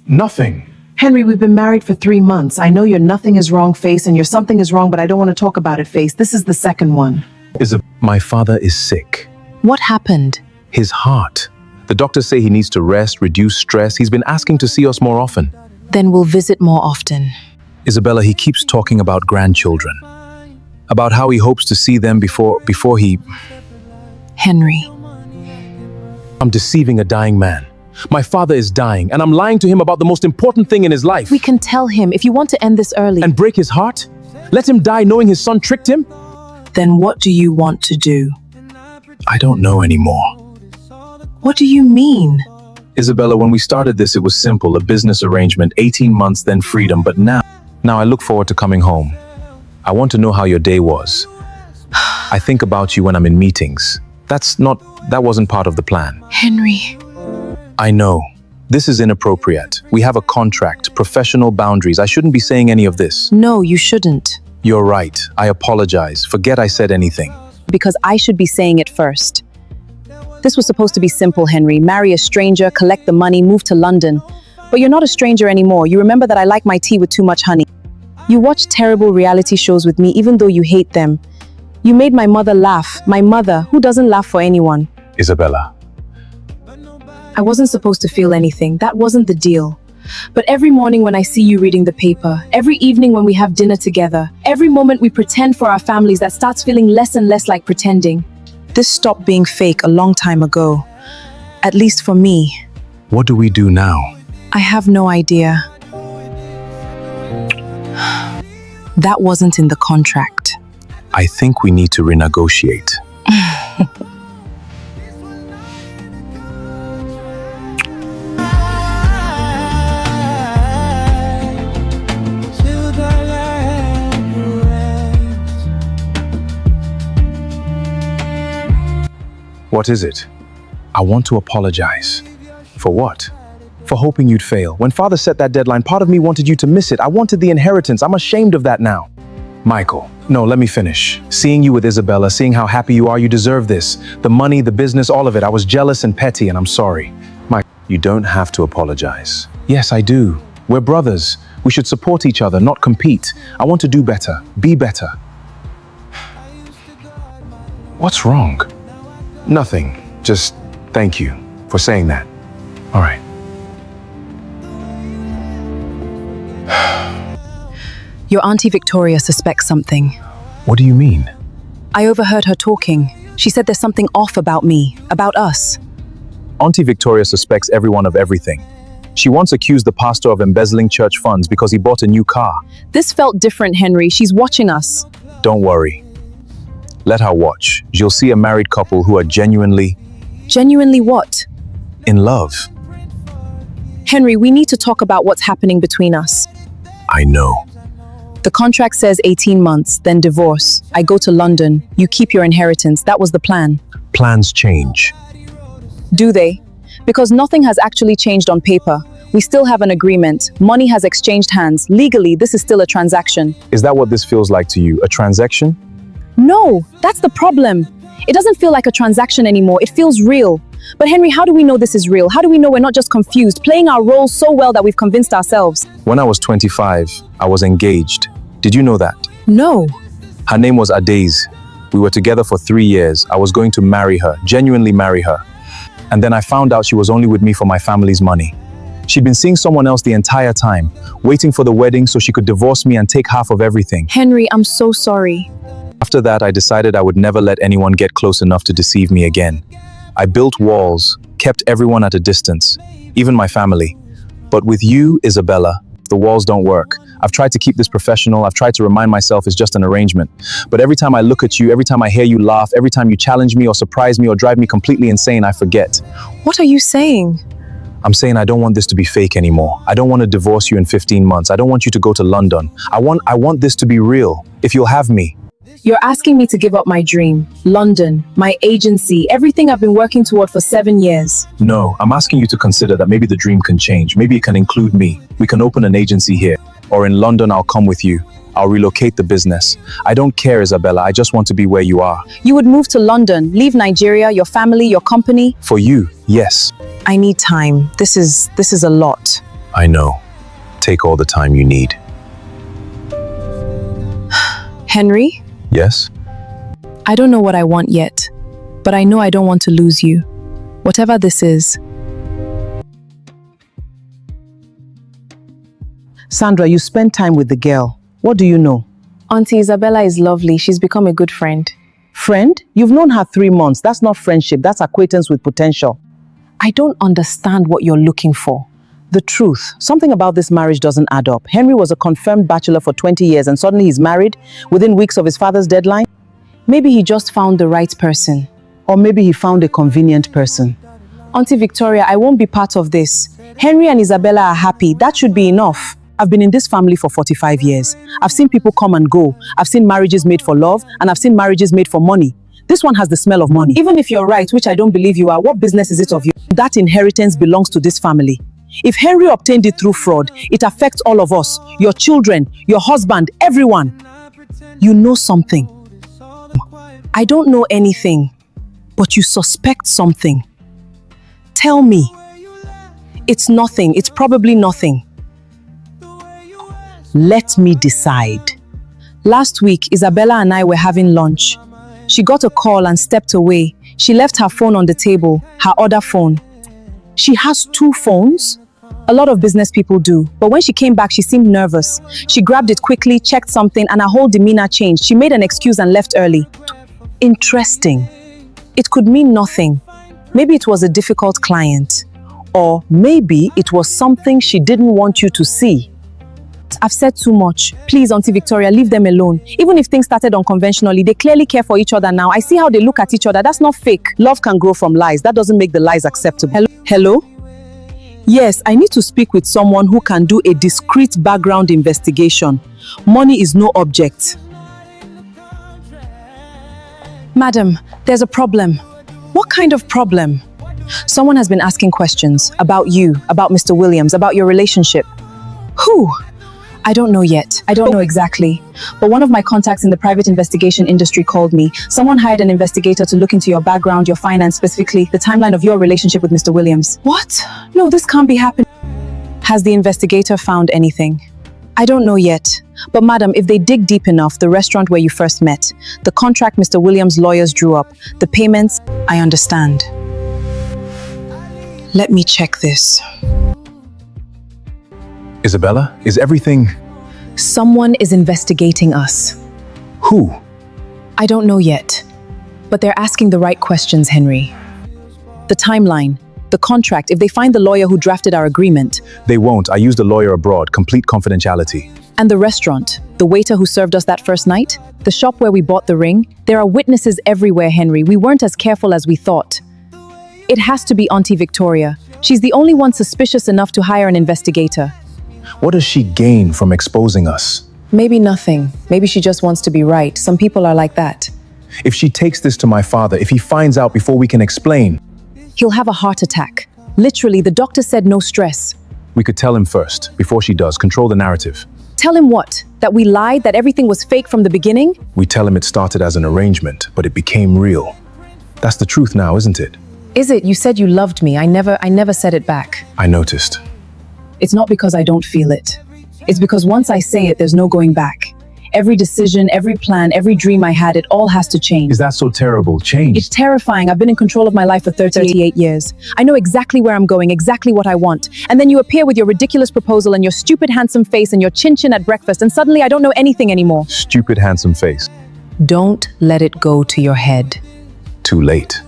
S2: Nothing.
S5: Henry, we've been married for 3 months. I know your nothing is wrong face and your something is wrong, but I don't want to talk about it face. This is the second one.
S2: My father is sick.
S1: What happened?
S2: His heart. The doctors say he needs to rest, reduce stress. He's been asking to see us more often.
S1: Then we'll visit more often.
S2: Isabella, he keeps talking about grandchildren. About how he hopes to see them before he...
S1: Henry.
S2: I'm deceiving a dying man. My father is dying, and I'm lying to him about the most important thing in his life.
S1: We can tell him if you want to end this early.
S2: And break his heart? Let him die knowing his son tricked him?
S1: Then what do you want to do?
S2: I don't know anymore.
S1: What do you mean?
S2: Isabella, when we started this, it was simple, a business arrangement, 18 months, then freedom. But now I look forward to coming home. I want to know how your day was. I think about you when I'm in meetings. That wasn't part of the plan.
S1: Henry.
S2: I know. This is inappropriate. We have a contract, professional boundaries. I shouldn't be saying any of this.
S1: No, you shouldn't.
S2: You're right. I apologize. Forget I said anything.
S1: Because I should be saying it first. This was supposed to be simple, Henry. Marry a stranger, collect the money, move to London. But you're not a stranger anymore. You remember that I like my tea with too much honey. You watch terrible reality shows with me even though you hate them. You made my mother laugh. My mother, who doesn't laugh for anyone.
S2: Isabella.
S1: I wasn't supposed to feel anything. That wasn't the deal. But every morning when I see you reading the paper, every evening when we have dinner together, every moment we pretend for our families, that starts feeling less and less like pretending. This stopped being fake a long time ago. At least for me.
S2: What do we do now?
S1: I have no idea. That wasn't in the contract.
S2: I think we need to renegotiate. What is it? I want to apologize. For what? For hoping you'd fail. When father set that deadline, part of me wanted you to miss it. I wanted the inheritance. I'm ashamed of that now. Michael, no, let me finish. Seeing you with Isabella, seeing how happy you are, you deserve this. The money, the business, all of it. I was jealous and petty, and I'm sorry. Mike, you don't have to apologize. Yes, I do. We're brothers. We should support each other, not compete. I want to do better, be better. What's wrong? Nothing. Just thank you for saying that. All right.
S1: Your Auntie Victoria suspects something.
S2: What do you mean?
S1: I overheard her talking. She said there's something off about me, about us.
S2: Auntie Victoria suspects everyone of everything. She once accused the pastor of embezzling church funds because he bought a new car.
S1: This felt different, Henry. She's watching us.
S2: Don't worry. Let her watch. You'll see a married couple who are genuinely...
S1: Genuinely what?
S2: in love.
S1: Henry, we need to talk about what's happening between us.
S2: I know.
S1: The contract says 18 months, then divorce. I go to London. You keep your inheritance. That was the plan.
S2: Plans change.
S1: Do they? Because nothing has actually changed on paper. We still have an agreement. Money has exchanged hands. Legally, this is still a transaction.
S2: Is that what this feels like to you? A transaction?
S1: No, that's the problem. It doesn't feel like a transaction anymore. It feels real. But Henry, how do we know this is real? How do we know we're not just confused, playing our roles so well that we've convinced ourselves?
S2: When I was 25, I was engaged. Did you know that?
S1: No.
S2: Her name was Adeze. We were together for 3 years. I was going to marry her, genuinely marry her. And then I found out she was only with me for my family's money. She'd been seeing someone else the entire time, waiting for the wedding so she could divorce me and take half of everything.
S1: Henry, I'm so sorry.
S2: After that, I decided I would never let anyone get close enough to deceive me again. I built walls, kept everyone at a distance, even my family. But with you, Isabella, the walls don't work. I've tried to keep this professional. I've tried to remind myself it's just an arrangement. But every time I look at you, every time I hear you laugh, every time you challenge me or surprise me or drive me completely insane, I forget.
S1: What are you saying?
S2: I'm saying I don't want this to be fake anymore. I don't want to divorce you in 15 months. I don't want you to go to London. I want this to be real, if you'll have me.
S1: You're asking me to give up my dream, London, my agency, everything I've been working toward for 7 years.
S2: No, I'm asking you to consider that maybe the dream can change. Maybe it can include me. We can open an agency here. Or in London, I'll come with you. I'll relocate the business. I don't care, Isabella. I just want to be where you are.
S1: You would move to London, leave Nigeria, your family, your company?
S2: For you, yes.
S1: I need time. This is a lot.
S2: I know. Take all the time you need.
S1: Henry?
S2: Yes?
S1: I don't know what I want yet, but I know I don't want to lose you. Whatever this is.
S5: Sandra, you spend time with the girl. What do you know?
S1: Auntie Isabella is lovely. She's become a good friend.
S5: Friend? You've known her 3 months. That's not friendship. That's acquaintance with potential. I don't understand what you're looking for. The truth, something about this marriage doesn't add up. Henry was a confirmed bachelor for 20 years and suddenly he's married within weeks of his father's deadline.
S1: Maybe he just found the right person.
S5: Or maybe he found a convenient person.
S1: Auntie Victoria, I won't be part of this. Henry and Isabella are happy. That should be enough.
S5: I've been in this family for 45 years. I've seen people come and go. I've seen marriages made for love and I've seen marriages made for money. This one has the smell of money. Even if you're right, which I don't believe you are, what business is it of you? That inheritance belongs to this family. If Henry obtained it through fraud, it affects all of us, your children, your husband, everyone. You know something. I don't know anything, but you suspect something. Tell me. It's nothing. It's probably nothing. Let me decide.
S1: Last week, Isabella and I were having lunch. She got a call and stepped away. She left her phone on the table, her other phone.
S5: She has 2 phones?
S1: A lot of business people do, but when she came back, she seemed nervous. She grabbed it quickly, checked something, and her whole demeanor changed. She made an excuse and left early.
S5: Interesting.
S1: It could mean nothing. Maybe it was a difficult client.
S5: Or maybe it was something she didn't want you to see.
S1: I've said too much. Please, Auntie Victoria, leave them alone. Even if things started unconventionally, they clearly care for each other now. I see how they look at each other. That's not fake.
S5: Love can grow from lies. That doesn't make the lies acceptable.
S1: Hello?
S5: Hello? Yes, I need to speak with someone who can do a discreet background investigation. Money is no object.
S1: Madam, there's a problem.
S5: What kind of problem?
S1: Someone has been asking questions about you, about Mr. Williams, about your relationship.
S5: Who?
S1: I don't know yet. I don't know exactly. But one of my contacts in the private investigation industry called me. Someone hired an investigator to look into your background, your finance, specifically the timeline of your relationship with Mr. Williams.
S5: What? No, this can't be happening.
S1: Has the investigator found anything? I don't know yet. But madam, if they dig deep enough, the restaurant where you first met, the contract Mr. Williams' lawyers drew up, the payments, I understand. Let me check this.
S2: Isabella, is everything...
S1: Someone is investigating us.
S2: Who?
S1: I don't know yet. But they're asking the right questions, Henry. The timeline, the contract, if they find the lawyer who drafted our agreement.
S2: They won't. I used a lawyer abroad. Complete confidentiality.
S1: And the restaurant, the waiter who served us that first night, the shop where we bought the ring. There are witnesses everywhere, Henry. We weren't as careful as we thought. It has to be Auntie Victoria. She's the only one suspicious enough to hire an investigator.
S2: What does she gain from exposing us?
S1: Maybe nothing. Maybe she just wants to be right. Some people are like that.
S2: If she takes this to my father, if he finds out before we can explain...
S1: He'll have a heart attack. Literally, the doctor said no stress.
S2: We could tell him first, before she does. Control the narrative.
S1: Tell him what? That we lied? That everything was fake from the beginning?
S2: We tell him it started as an arrangement, but it became real. That's the truth now, isn't it?
S1: Is it? You said you loved me. I never said it back.
S2: I noticed.
S1: It's not because I don't feel it. It's because once I say it, there's no going back. Every decision, every plan, every dream I had, it all has to change.
S2: Is that so terrible? Change.
S1: It's terrifying. I've been in control of my life for 38 years. I know exactly where I'm going, exactly what I want. And then you appear with your ridiculous proposal and your stupid handsome face and your chin-chin at breakfast, and suddenly I don't know anything anymore.
S2: Stupid handsome face.
S1: Don't let it go to your head.
S2: Too late.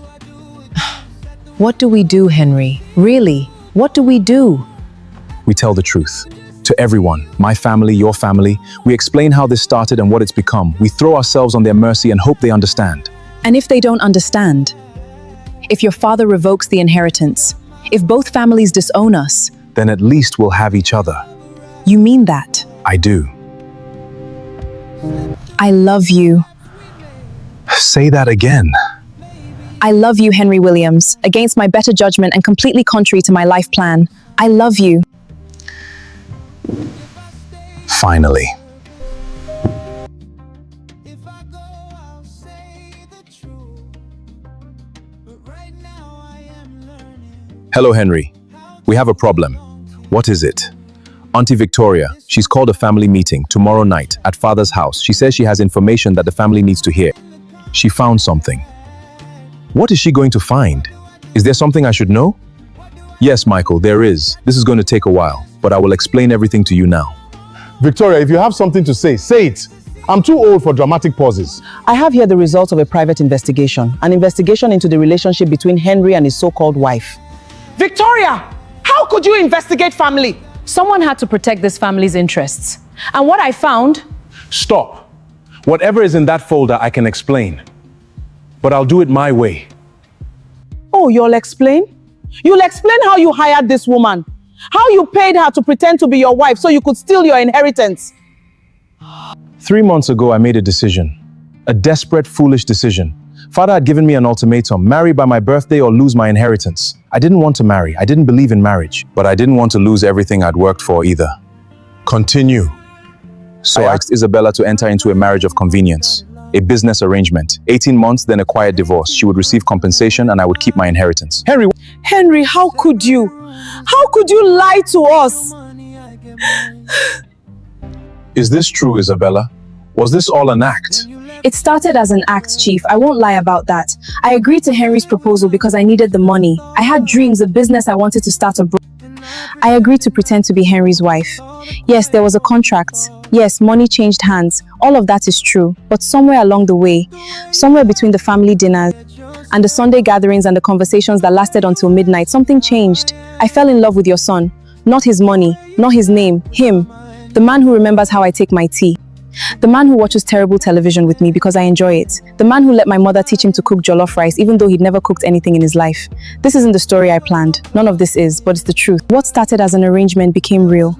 S1: What do we do, Henry? Really? What do we do?
S2: We tell the truth. To everyone, my family, your family, we explain how this started and what it's become. We throw ourselves on their mercy and hope they understand.
S1: And if they don't understand? If your father revokes the inheritance? If both families disown us?
S2: Then at least we'll have each other.
S1: You mean that?
S2: I do.
S1: I love you.
S2: Say that again.
S1: I love you, Henry Williams, against my better judgment and completely contrary to my life plan. I love you.
S2: Finally. Hello, Henry. We have a problem. What is it? Auntie Victoria, she's called a family meeting tomorrow night at Father's house. She says she has information that the family needs to hear. She found something. What is she going to find? Is there something I should know? Yes, Michael, there is. This is going to take a while, but I will explain everything to you now.
S3: Victoria, if you have something to say it. I'm too old for dramatic pauses.
S5: I have here the results of a private investigation, an investigation into the relationship between Henry and his so-called wife.
S6: Victoria, how could you investigate family?
S1: Someone had to protect this family's interests. And what I found...
S3: Stop. Whatever is in that folder, I can explain. But I'll do it my way.
S5: Oh, you'll explain? You'll explain how you hired this woman, how you paid her to pretend to be your wife so you could steal your inheritance.
S2: 3 months ago, I made a decision. A desperate, foolish decision. Father had given me an ultimatum: marry by my birthday or lose my inheritance. I didn't want to marry. I didn't believe in marriage. But I didn't want to lose everything I'd worked for either.
S3: Continue.
S2: So I asked Isabella to enter into a marriage of convenience. A business arrangement. 18 months, then a quiet divorce. She would receive compensation and I would keep my inheritance.
S5: Henry, how could you? How could you lie to us?
S2: Is this true, Isabella? Was this all an act?
S1: It started as an act, Chief. I won't lie about that. I agreed to Henry's proposal because I needed the money. I had dreams, a business I wanted to start abroad. I agreed to pretend to be Henry's wife. Yes, there was a contract. Yes, money changed hands. All of that is true. But somewhere along the way, somewhere between the family dinners and the Sunday gatherings and the conversations that lasted until midnight, something changed. I fell in love with your son. Not his money, not his name, him. The man who remembers how I take my tea. The man who watches terrible television with me because I enjoy it. The man who let my mother teach him to cook jollof rice even though he'd never cooked anything in his life. This isn't the story I planned. None of this is, but it's the truth. What started as an arrangement became real.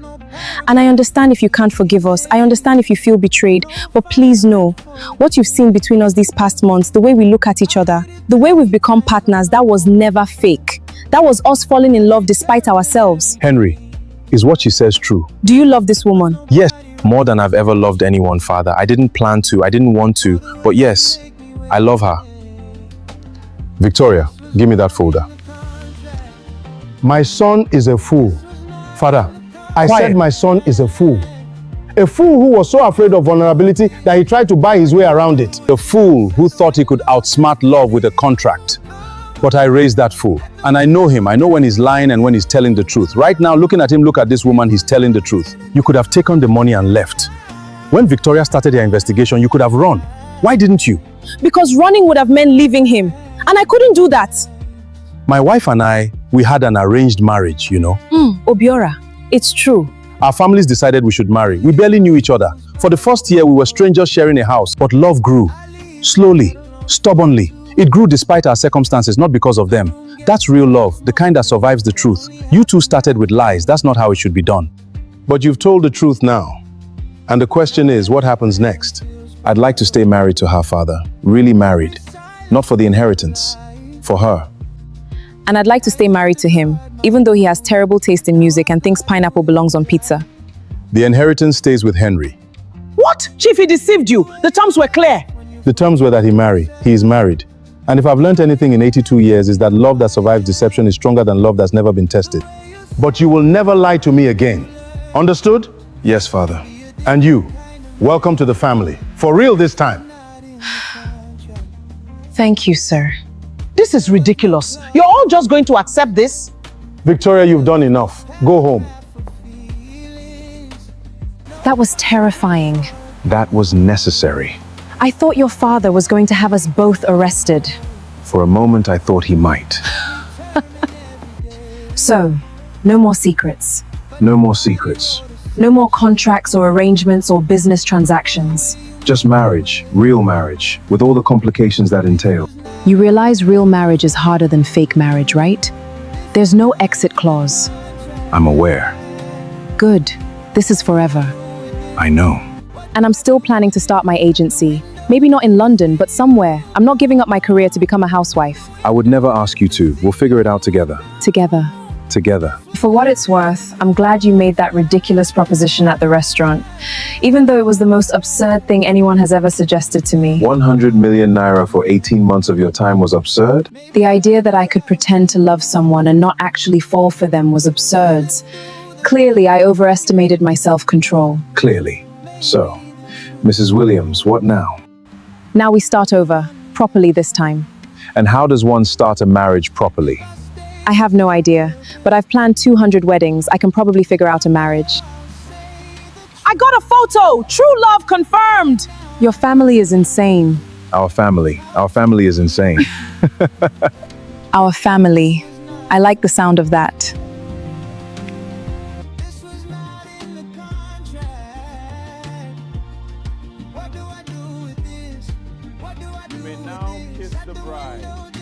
S1: And I understand if you can't forgive us. I understand if you feel betrayed. But please know, what you've seen between us these past months, the way we look at each other, the way we've become partners, that was never fake. That was us falling in love despite ourselves.
S2: Henry, is what she says true?
S1: Do you love this woman?
S2: Yes, more than I've ever loved anyone, Father. I didn't plan to, I didn't want to, but yes, I love her.
S3: Victoria, give me that folder. My son is a fool. Father, I said my son is a fool. A fool who was so afraid of vulnerability that he tried to buy his way around it.
S2: A fool who thought he could outsmart love with a contract. But I raised that fool. And I know him. I know when he's lying and when he's telling the truth. Right now, looking at him, look at this woman, he's telling the truth. You could have taken the money and left. When Victoria started her investigation, you could have run. Why didn't you?
S1: Because running would have meant leaving him. And I couldn't do that.
S2: My wife and I, we had an arranged marriage, you know.
S1: Obiora, it's true.
S2: Our families decided we should marry. We barely knew each other. For the first year, we were strangers sharing a house. But love grew. Slowly, stubbornly. It grew despite our circumstances, not because of them. That's real love, the kind that survives the truth. You two started with lies. That's not how it should be done.
S3: But you've told the truth now. And the question is, what happens next?
S2: I'd like to stay married to her, Father. Really married. Not for the inheritance. For her.
S1: And I'd like to stay married to him, even though he has terrible taste in music and thinks pineapple belongs on pizza.
S3: The inheritance stays with Henry.
S5: What? Chief, he deceived you. The terms were clear.
S3: The terms were that he marry. He is married. And if I've learned anything in 82 years, is that love that survives deception is stronger than love that's never been tested. But you will never lie to me again. Understood?
S2: Yes, Father.
S3: And you, welcome to the family. For real this time.
S1: Thank you, sir.
S6: This is ridiculous. You're all just going to accept this?
S3: Victoria, you've done enough. Go home.
S1: That was terrifying.
S2: That was necessary.
S1: I thought your father was going to have us both arrested.
S2: For a moment, I thought he might.
S1: So, no more secrets.
S2: No more secrets.
S1: No more contracts or arrangements or business transactions.
S2: Just marriage, real marriage, with all the complications that entail.
S1: You realize real marriage is harder than fake marriage, right? There's no exit clause.
S2: I'm aware.
S1: Good. This is forever.
S2: I know.
S1: And I'm still planning to start my agency. Maybe not in London, but somewhere. I'm not giving up my career to become a housewife.
S2: I would never ask you to. We'll figure it out together.
S1: Together.
S2: Together.
S1: For what it's worth, I'm glad you made that ridiculous proposition at the restaurant, even though it was the most absurd thing anyone has ever suggested to me.
S2: 100 million naira for 18 months of your time was absurd?
S1: The idea that I could pretend to love someone and not actually fall for them was absurd. Clearly, I overestimated my self-control.
S2: Clearly. So, Mrs. Williams, what now?
S1: Now we start over, properly this time.
S2: And how does one start a marriage properly?
S1: I have no idea, but I've planned 200 weddings. I can probably figure out a marriage.
S6: I got a photo! True love confirmed!
S1: Your family is insane.
S2: Our family is insane.
S1: Our family. I like the sound of that.
S3: You may now kiss the bride.